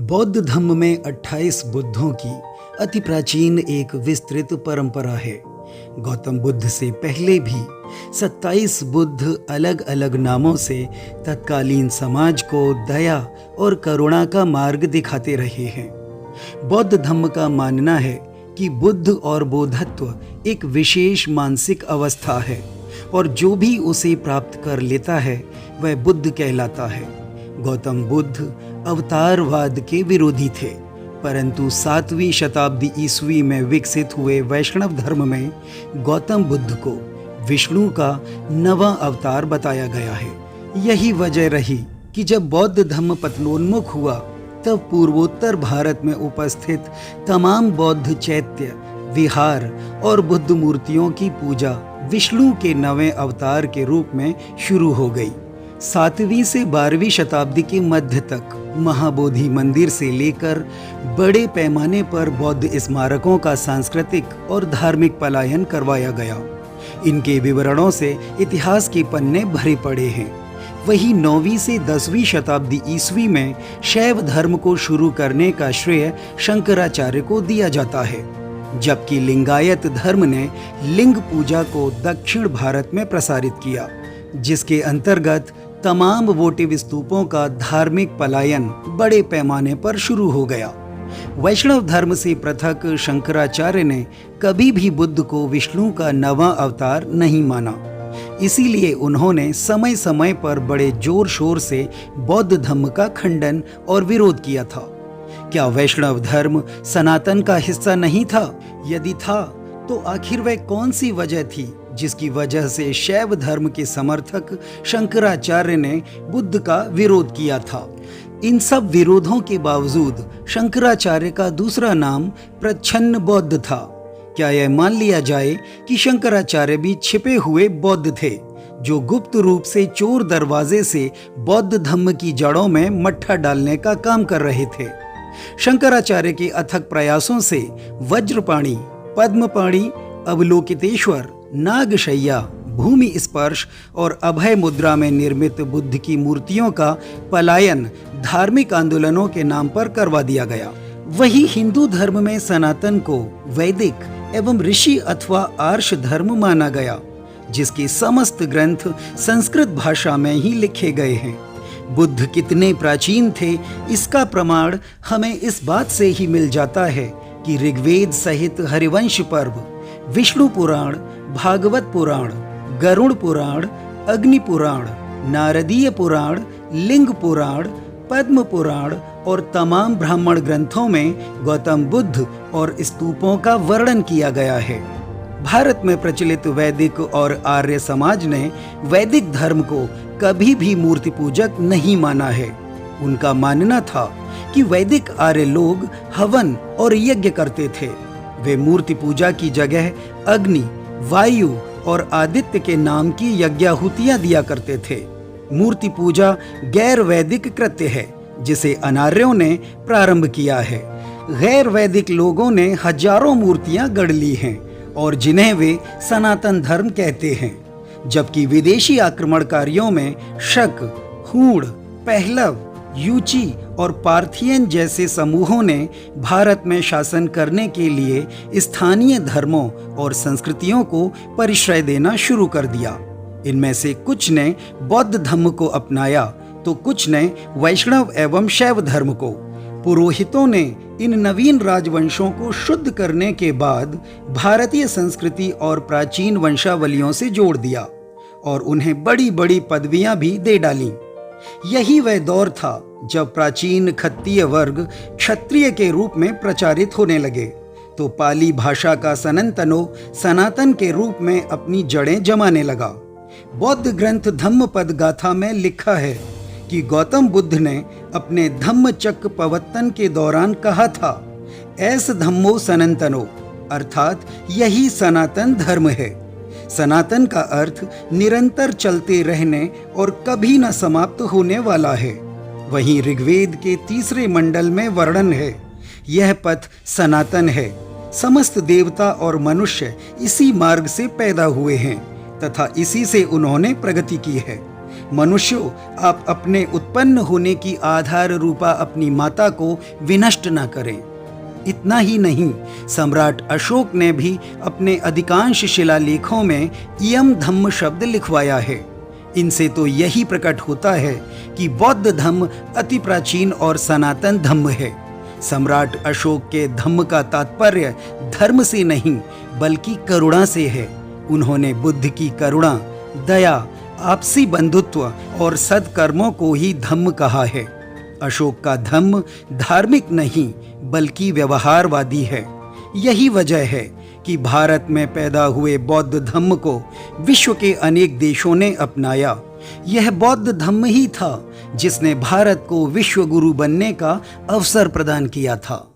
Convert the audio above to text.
बौद्ध धर्म में 28 बुद्धों की अति प्राचीन एक विस्तृत परंपरा है। गौतम बुद्ध से पहले भी 27 बुद्ध अलग अलग नामों से तत्कालीन समाज को दया और करुणा का मार्ग दिखाते रहे हैं। बौद्ध धर्म का मानना है कि बुद्ध और बोधत्व एक विशेष मानसिक अवस्था है और जो भी उसे प्राप्त कर लेता है वह बुद्ध कहलाता है। गौतम बुद्ध अवतारवाद के विरोधी थे, परंतु 7वीं शताब्दी ईस्वी में विकसित हुए वैष्णव धर्म में गौतम बुद्ध को विष्णु का नवा अवतार बताया गया है। यही वजह रही कि जब बौद्ध धर्म पतनोन्मुख हुआ तब पूर्वोत्तर भारत में उपस्थित तमाम बौद्ध चैत्य, विहार और बुद्ध मूर्तियों की पूजा विष्णु के नवे अवतार के रूप में शुरू हो गई। 7वीं से 12वीं शताब्दी के मध्य तक महाबोधि मंदिर से लेकर बड़े पैमाने पर बौद्ध स्मारकों का सांस्कृतिक और धार्मिक पलायन करवाया गया। इनके विवरणों से इतिहास के पन्ने भरे पड़े हैं। वही 9वीं से 10वीं शताब्दी ईस्वी में शैव धर्म को शुरू करने का श्रेय शंकराचार्य को दिया जाता है, जबकि लिंगायत धर्म ने लिंग पूजा को दक्षिण भारत में प्रसारित किया, जिसके अंतर्गत तमाम वोटिव स्तूपों का धार्मिक पलायन बड़े पैमाने पर शुरू हो गया। वैष्णव धर्म से पृथक शंकराचार्य ने कभी भी बुद्ध को विष्णु का नवा अवतार नहीं माना। इसीलिए उन्होंने समय समय पर बड़े जोर शोर से बौद्ध धर्म का खंडन और विरोध किया था। क्या वैष्णव धर्म सनातन का हिस्सा नहीं था? यदि था तो आखिर वह कौन सी वजह थी जिसकी वजह से शैव धर्म के समर्थक शंकराचार्य ने बुद्ध का विरोध किया था? इन सब विरोधों के बावजूद शंकराचार्य का दूसरा नाम प्रच्छन्न बौद्ध था। क्या यह मान लिया जाए कि शंकराचार्य भी छिपे हुए बौद्ध थे, जो गुप्त रूप से चोर दरवाजे से बौद्ध धर्म की जड़ों में मट्ठा डालने का काम कर रहे थे? शंकराचार्य के अथक प्रयासों से वज्रपाणि, पद्मपाणि, अवलोकितेश्वर, नागशैया, भूमि स्पर्श और अभय मुद्रा में निर्मित बुद्ध की मूर्तियों का पलायन धार्मिक आंदोलनों के नाम पर करवा दिया गया। वही हिंदू धर्म में सनातन को वैदिक एवं ऋषि अथवा आर्ष धर्म माना गया, जिसके समस्त ग्रंथ संस्कृत भाषा में ही लिखे गए हैं। बुद्ध कितने प्राचीन थे इसका प्रमाण हमें इस बात से ही मिल जाता है कि ऋग्वेद सहित हरिवंश पर्व, विष्णु पुराण, भागवत पुराण, गरुड़ पुराण, अग्नि पुराण, नारदीय पुराण, लिंग पुराण, पद्म पुराण और तमाम ब्राह्मण ग्रंथों में गौतम बुद्ध और स्तूपों का वर्णन किया गया है। भारत में प्रचलित वैदिक और आर्य समाज ने वैदिक धर्म को कभी भी मूर्ति पूजक नहीं माना है। उनका मानना था कि वैदिक आर्य लोग हवन और यज्ञ करते थे। वे मूर्ति पूजा की जगह अग्नि, वायु और आदित्य के नाम की यज्ञाहुतियां दिया करते थे। मूर्ति पूजा गैर वैदिक कृत्य है जिसे अनार्यों ने प्रारंभ किया है। गैर वैदिक लोगों ने हजारों मूर्तियां गढ़ ली हैं और जिन्हें वे सनातन धर्म कहते हैं, जबकि विदेशी आक्रमणकारियों में शक, हूण, पहलव, यूची और पार्थियन जैसे समूहों ने भारत में शासन करने के लिए स्थानीय धर्मों और संस्कृतियों को परिश्रय देना शुरू कर दिया। इनमें से कुछ ने बौद्ध धर्म को अपनाया तो कुछ ने वैष्णव एवं शैव धर्म को। पुरोहितों ने इन नवीन राजवंशों को शुद्ध करने के बाद भारतीय संस्कृति और प्राचीन वंशावलियों से जोड़ दिया और उन्हें बड़ी बड़ी पदवियां भी दे डालीं। यही वह दौर था जब प्राचीन खत्तीय वर्ग क्षत्रिय के रूप में प्रचारित होने लगे, तो पाली भाषा का सनंतनो सनातन के रूप में अपनी जड़ें जमाने लगा। बौद्ध ग्रंथ धम्मपद गाथा में लिखा है कि गौतम बुद्ध ने अपने धम्मचक्क प्रवर्तन के दौरान कहा था, ऐस धम्मो सनंतनो, अर्थात यही सनातन धर्म है। सनातन का अर्थ निरंतर चलते रहने और कभी न समाप्त होने वाला है। वहीं ऋग्वेद के 3 मंडल में वर्णन है, यह पथ सनातन है। समस्त देवता और मनुष्य इसी मार्ग से पैदा हुए हैं तथा इसी से उन्होंने प्रगति की है। मनुष्यों, आप अपने उत्पन्न होने की आधार रूपा अपनी माता को विनष्ट न करें। इतना ही नहीं, सम्राट अशोक ने भी अपने अधिकांश शिलालेखों में इयम धम्म शब्द लिखवाया है। इनसे तो यही प्रकट होता है कि बौद्ध धम्म अति प्राचीन और सनातन धम्म है। सम्राट अशोक के धम्म का तात्पर्य धर्म से नहीं बल्कि करुणा से है। उन्होंने बुद्ध की करुणा, दया, आपसी बंधुत्व और सत्कर्मों को ही धम्म कहा है। अशोक का धम्म धार्मिक नहीं बल्कि व्यवहारवादी है। यही वजह है कि भारत में पैदा हुए बौद्ध धम्म को विश्व के अनेक देशों ने अपनाया। यह बौद्ध धम्म ही था जिसने भारत को विश्व गुरु बनने का अवसर प्रदान किया था।